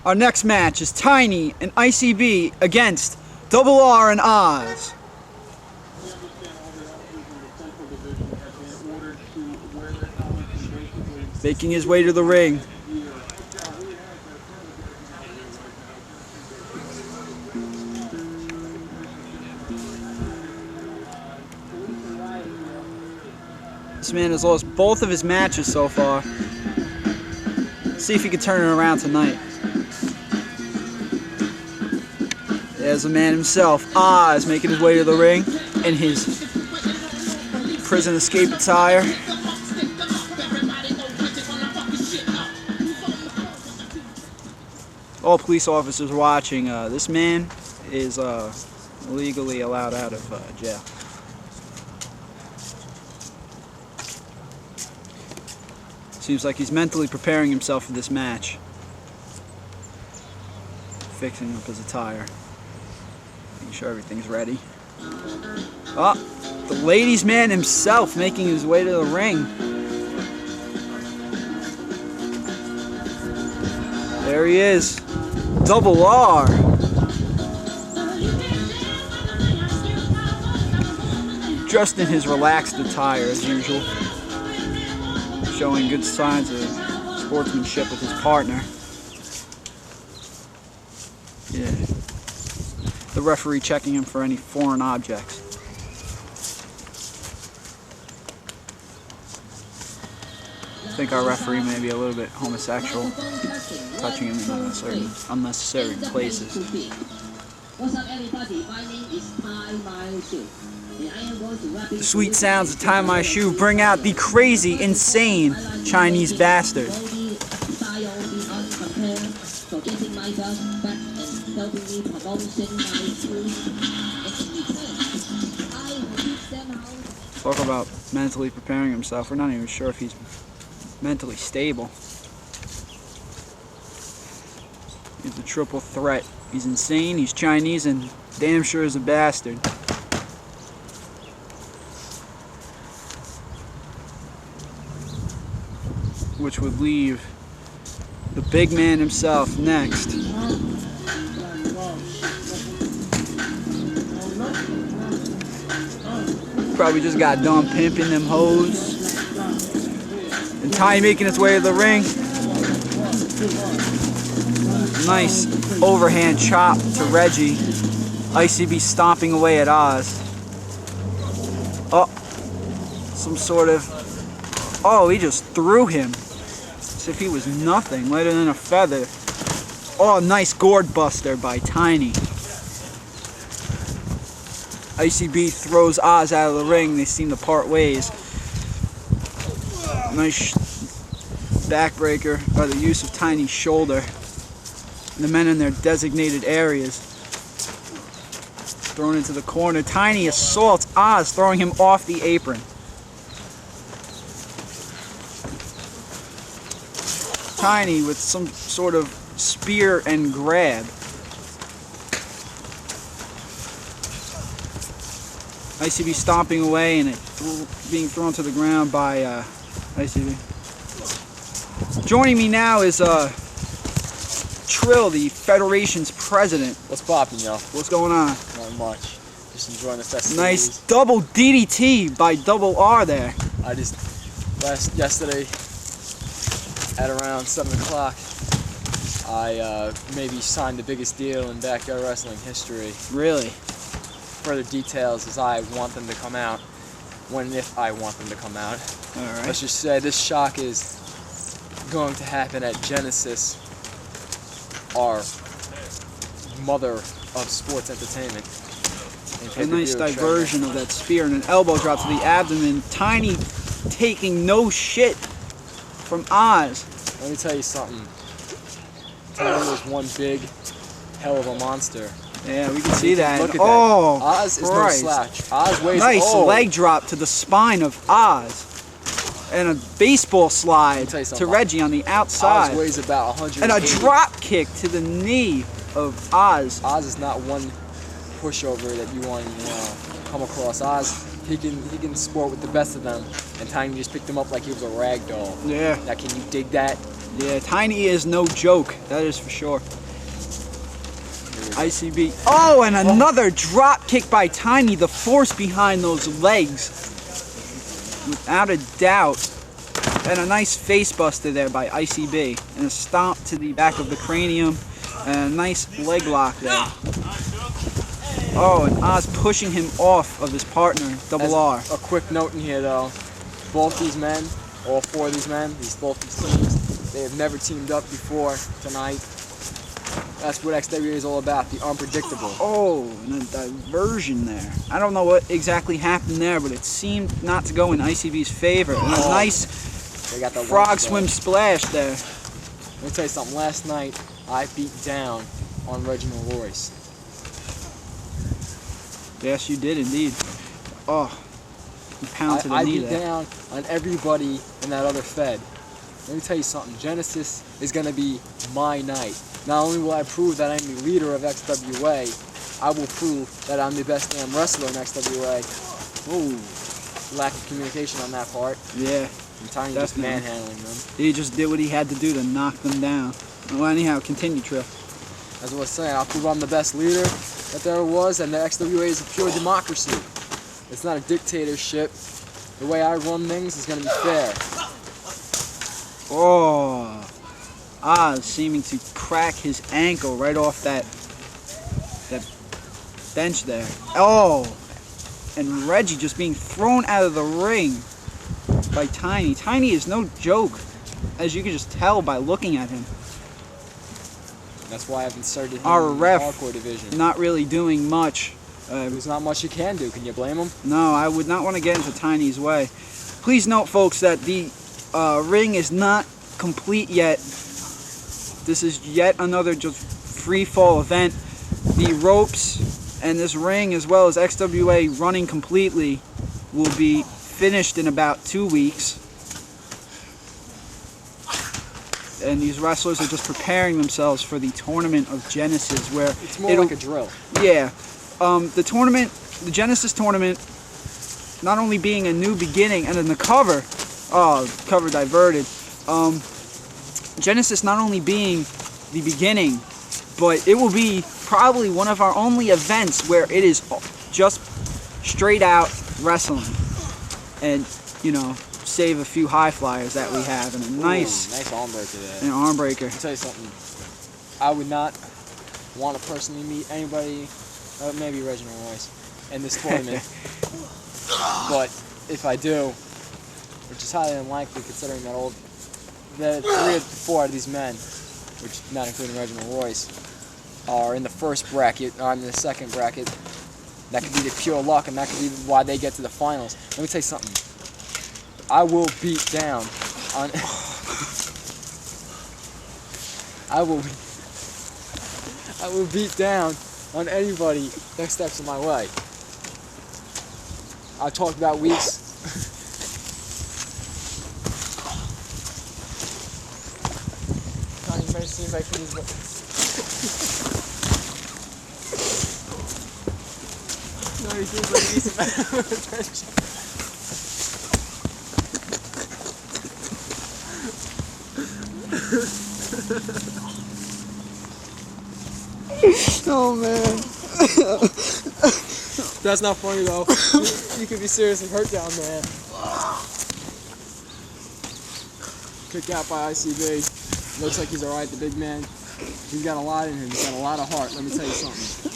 Our next match is Tiny and ICB against Double R and Oz. Making his way to the ring. This man has lost both of his matches so far. See if he can turn it around tonight. There's the man himself, Oz, making his way to the ring in his prison escape attire. All police officers watching. This man is legally allowed out of jail. Seems like he's mentally preparing himself for this match. Fixing up his attire. Making sure everything's ready. Oh, the ladies' man himself making his way to the ring. There he is. Double R. Dressed in his relaxed attire as usual. Showing good signs of sportsmanship with his partner. Yeah. The referee checking him for any foreign objects. I think our referee may be a little bit homosexual, touching him in unnecessary places. What's up, everybody? My name is Tie My Shoe. The sweet sounds of Tie My Shoe bring out the crazy, insane Chinese bastard. Talk about mentally preparing himself. We're not even sure if he's mentally stable. He's a triple threat. He's insane, he's Chinese, and damn sure is a bastard. Which would leave the big man himself next. Probably just got done pimping them hoes. And Tiny making his way to the ring. Nice overhand chop to Reggie. ICB stomping away at Oz. Oh, some sort of... Oh, he just threw him. As if he was nothing, lighter than a feather. Oh, nice gourd buster by Tiny. ICB throws Oz out of the ring. They seem to part ways. Nice backbreaker by the use of Tiny's shoulder. The men in their designated areas. Thrown into the corner. Tiny assaults Oz, throwing him off the apron. Tiny with some sort of spear and grab. ICB stomping away and it being thrown to the ground by ICB. Joining me now is Trill, the Federation's president. What's poppin', yo? What's going on? Not much. Just enjoying the festivities. Nice double DDT by Double R there. I just, yesterday, at around 7 o'clock, I maybe signed the biggest deal in backyard wrestling history. Really? Further details as I want them to come out, when and if I want them to come out. Alright. Let's just say this shock is going to happen at Genesis, our mother of sports entertainment. A nice diversion of that spear and an elbow drop to the abdomen. Tiny taking no shit from Oz. Let me tell you something. Tiny was one big hell of a monster. Yeah, we can see that. Look at oh, that. Oz is no slouch. Oz weighs... Nice leg drop to the spine of Oz. And a baseball slide to Reggie on the outside. Oz weighs about 100. And a drop kick to the knee of Oz. Oz is not one pushover that you want to come across. Oz, he can sport with the best of them, and Tiny just picked him up like he was a rag doll. Yeah. Now, can you dig that? Yeah, Tiny is no joke. That is for sure. ICB. Oh, and another drop kick by Tiny. The force behind those legs, without a doubt. And a nice face buster there by ICB. And a stomp to the back of the cranium. And a nice leg lock there. Oh, and Oz pushing him off of his partner, Double R. A quick note in here though, both these men, all four of these men, both these teams, they have never teamed up before tonight. That's what XWA is all about, the unpredictable. Oh, and a diversion there. I don't know what exactly happened there, but it seemed not to go in ICB's favor. And a nice They got the frog swim splash there. Let me tell you something, last night I beat down on Reginald Royce. Yes, you did indeed. Oh, you pounded the I knee beat there. down on everybody in that other Fed. Let me tell you something, Genesis is going to be my night. Not only will I prove that I'm the leader of XWA, I will prove that I'm the best damn wrestler in XWA. Ooh, lack of communication on that part. Yeah, And Tiny just definitely. manhandling them. He just did what he had to do to knock them down. Well, anyhow, continue, Trill. As I was saying, I'll prove I'm the best leader that there was, and the XWA is a pure democracy. It's not a dictatorship. The way I run things is going to be fair. Oh, Oz seeming to crack his ankle right off that bench there. Oh, and Reggie just being thrown out of the ring by Tiny. Tiny is no joke, as you can just tell by looking at him. That's why I've inserted him Our in the ref hardcore division. Not really doing much. There's not much you can do. Can you blame him? No, I would not want to get into Tiny's way. Please note, folks, that the ring is not complete yet. This is yet another just free fall event. The ropes and this ring, as well as XWA running completely, will be finished in about 2 weeks. And these wrestlers are just preparing themselves for the Tournament of Genesis, where It's more like a drill. yeah, the tournament, the Genesis tournament, not only being a new beginning, and then the cover, cover diverted. Genesis not only being the beginning, but it will be probably one of our only events where it is just straight out wrestling, and you know, save a few high flyers that we have, and a nice arm breaker there. an arm breaker. I'll tell you something. I would not want to personally meet anybody, maybe Reginald Royce, in this tournament. But if I do, which is highly unlikely considering that the 3 or 4 of these men, which not including Reginald Royce, are in the first bracket, or in the second bracket. That could be the pure luck, and that could be why they get to the finals. Let me tell you something. I will beat down on. I will beat down on anybody that steps in my way. I talked about weeks. Tiny better seem like he's. No, he seems like he's attention. Oh man. That's not funny though. You could be seriously hurt down there. Kicked out by ICB. Looks like he's alright, the big man. He's got a lot in him. He's got a lot of heart. Let me tell you something.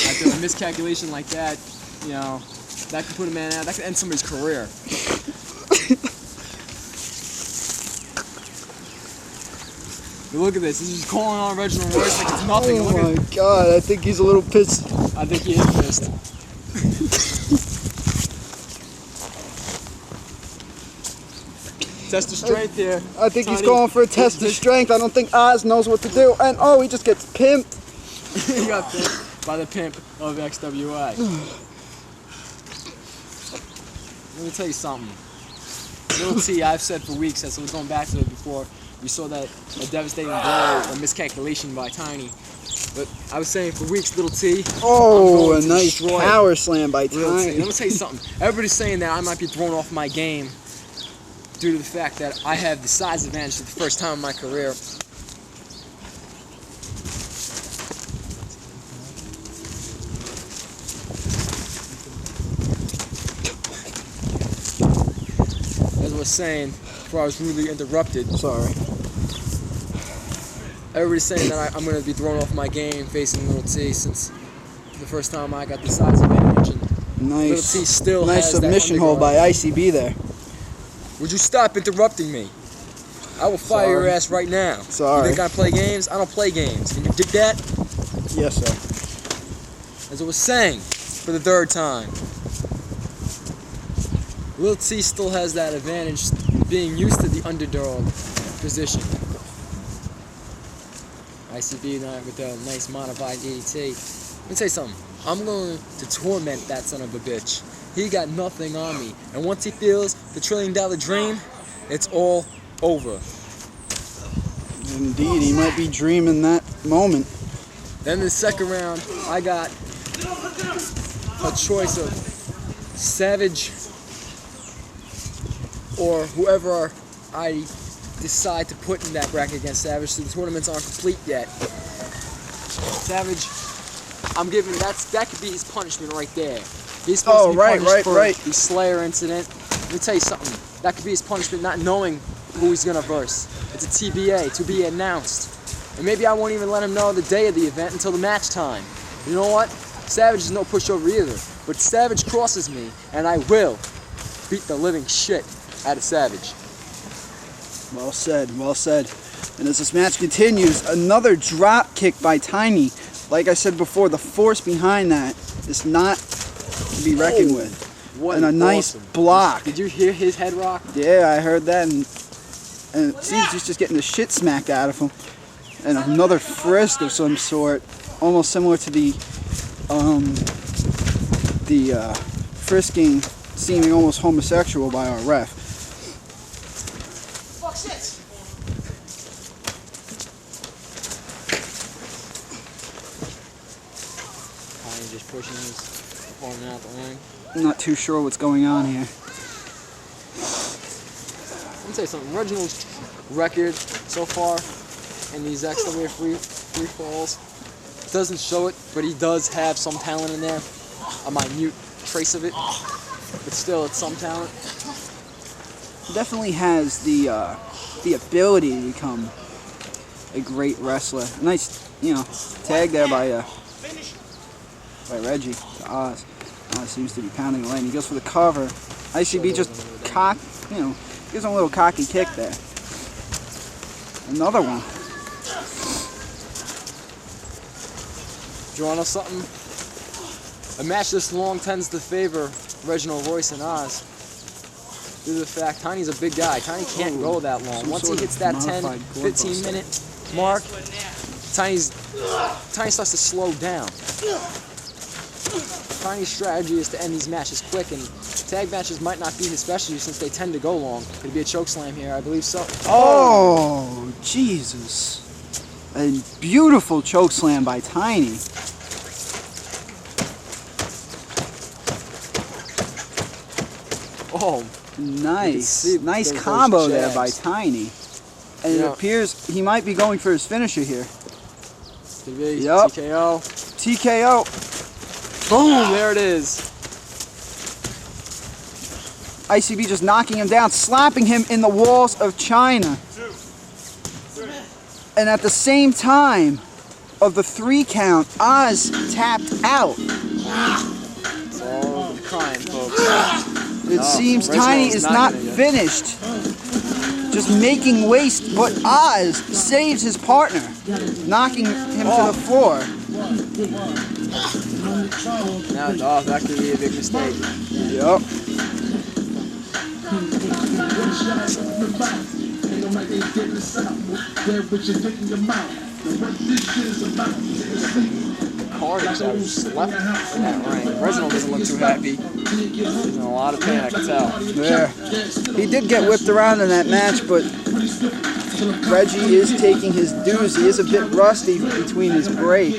After a miscalculation like that, you know, that could put a man out. That could end somebody's career. Look at this. He's just calling on Reginald Royce like it's nothing. Oh Look at my god, I think he's a little pissed. I think he is pissed. Test of strength here. I think he's Tiny. going for a test of strength. I don't think Oz knows what to do. And oh, he just gets pimped. He got pimped by the pimp of XWA. Let me tell you something. Little T, I've said for weeks, as I was going back to it before, we saw that a devastating blow, a miscalculation by Tiny. But I was saying for weeks, Little T. Oh, a nice destroy power slam by Little T. Tiny. Let me tell you something. Everybody's saying that I might be thrown off my game. due to the fact that I have the size advantage for the first time in my career. As I was saying before I was rudely interrupted, Sorry. everybody's saying that I'm going to be thrown off my game facing Little T since the first time I got the size advantage. And Little T Nice. still Nice has that submission hold underguard. by ICB there. Would you stop interrupting me? I will fire your Sorry. ass right now. Sorry. You think I play games? I don't play games. Can you dig that? Yes, sir. As I was saying, for the third time, Lil T still has that advantage being used to the underdog position. ICB tonight with a nice modified DDT. Let me tell you something. I'm going to torment that son of a bitch. He got nothing on me. And once he feels the $1 trillion dream, it's all over. Indeed, he might be dreaming that moment. Then in the second round, I got a choice of Savage or whoever I decide to put in that bracket against Savage. So the tournaments aren't complete yet. Savage, I'm giving that could be his punishment right there. He's supposed to be punished for the Slayer incident. Let me tell you something. That could be his punishment, not knowing who he's gonna verse. It's a TBA, to be announced. And maybe I won't even let him know the day of the event until the match time. You know what? Savage is no pushover either. But Savage crosses me, and I will beat the living shit out of Savage. Well said, well said. And as this match continues, another drop kick by Tiny. Like I said before, the force behind that is not to be reckoned with. What And a nice awesome block. Did you hear his head rock? Yeah, I heard that, and it seems he's just getting the shit smacked out of him. And another frisk of some sort, almost similar to the frisking seeming almost homosexual by our ref. Fuck shit. Tiny just pushing his opponent out the ring. I'm not too sure what's going on here. Let me tell you something. Reginald's record so far in these extra weight free falls doesn't show it, but he does have some talent in there. A minute trace of it, but still, it's some talent. Definitely has the ability to become a great wrestler. A nice, tag there by Reggie to Oz. Oz seems to be pounding away, and he goes for the cover. ICB just gives him a little cocky kick there. Another one. Do you want to know something? A match this long tends to favor Reginald Royce and Oz. Due to the fact Tiny's a big guy. Tiny can't go that long. Once he hits that 10, 15 minute mark, Tiny starts to slow down. Tiny's strategy is to end these matches quick, and tag matches might not be his specialty since they tend to go long. Could be a choke slam here, I believe so. Oh, Jesus. A beautiful choke slam by Tiny. Oh, Nice combo there by Tiny. And it appears he might be going for his finisher here. Yep. TKO. TKO. Boom, there it is. ICB just knocking him down, slapping him in the walls of China. And at the same time of the 3 count, Oz tapped out. It's all crying, folks. It seems Tiny is not finished. Just making waste, but Oz saves his partner, knocking him to the floor. Now, that could be a big mistake. Yep. Carnage that was just left in that ring. Reginald doesn't look too happy. He's in a lot of pain, I can tell. Yeah. He did get whipped around in that match, but Reggie is taking his dues. He is a bit rusty between his break.